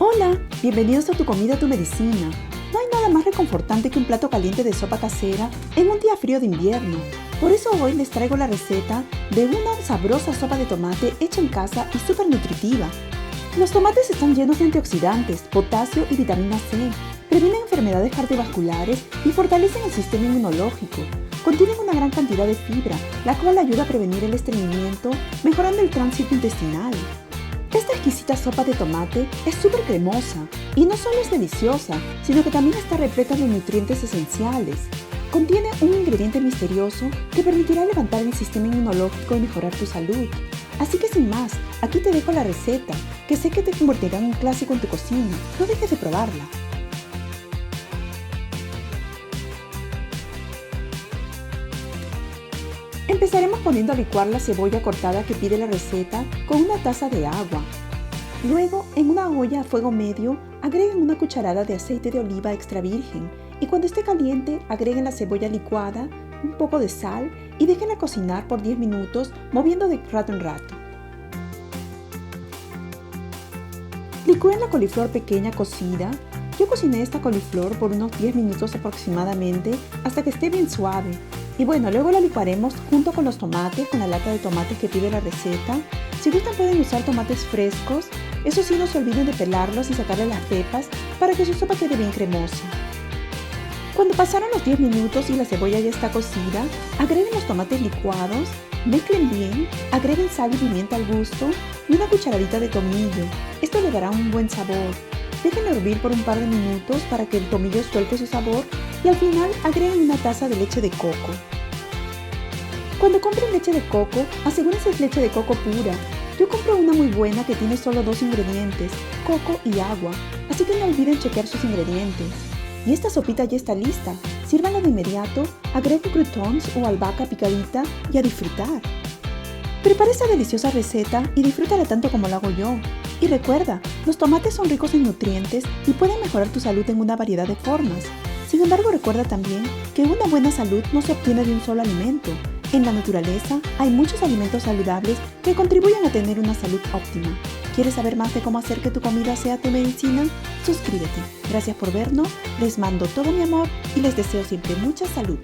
Hola, bienvenidos a Tu Comida, Tu Medicina. No hay nada más reconfortante que un plato caliente de sopa casera en un día frío de invierno. Por eso hoy les traigo la receta de una sabrosa sopa de tomate hecha en casa y súper nutritiva. Los tomates están llenos de antioxidantes, potasio y vitamina C. Previenen enfermedades cardiovasculares y fortalecen el sistema inmunológico. Contienen una gran cantidad de fibra, la cual ayuda a prevenir el estreñimiento, mejorando el tránsito intestinal. Esta exquisita sopa de tomate es súper cremosa y no solo es deliciosa, sino que también está repleta de nutrientes esenciales. Contiene un ingrediente misterioso que permitirá levantar el sistema inmunológico y mejorar tu salud. Así que sin más, aquí te dejo la receta, que sé que te convertirá en un clásico en tu cocina. No dejes de probarla. Empezaremos poniendo a licuar la cebolla cortada que pide la receta con una taza de agua. Luego, en una olla a fuego medio, agreguen una cucharada de aceite de oliva extra virgen y cuando esté caliente, agreguen la cebolla licuada, un poco de sal y déjenla cocinar por 10 minutos moviendo de rato en rato. Licúen la coliflor pequeña cocida. Yo cociné esta coliflor por unos 10 minutos aproximadamente hasta que esté bien suave. Y bueno, luego la licuaremos junto con los tomates, con la lata de tomates que pide la receta. Si gustan pueden usar tomates frescos. Eso sí, no se olviden de pelarlos y sacarle las pepas para que su sopa quede bien cremosa. Cuando pasaron los 10 minutos y la cebolla ya está cocida, agreguen los tomates licuados, mezclen bien, agreguen sal y pimienta al gusto y una cucharadita de tomillo. Esto le dará un buen sabor. Déjenlo hervir por un par de minutos para que el tomillo suelte su sabor y al final agreguen una taza de leche de coco. Cuando compren leche de coco, asegúrense es leche de coco pura. Yo compro una muy buena que tiene solo 2 ingredientes, coco y agua, así que no olviden chequear sus ingredientes. Y esta sopita ya está lista. Sírvanla de inmediato, agreguen croutons o albahaca picadita y a disfrutar. Prepara esta deliciosa receta y disfrútala tanto como lo hago yo. Y recuerda, los tomates son ricos en nutrientes y pueden mejorar tu salud en una variedad de formas. Sin embargo, recuerda también que una buena salud no se obtiene de un solo alimento. En la naturaleza hay muchos alimentos saludables que contribuyen a tener una salud óptima. ¿Quieres saber más de cómo hacer que tu comida sea tu medicina? Suscríbete. Gracias por vernos, les mando todo mi amor y les deseo siempre mucha salud.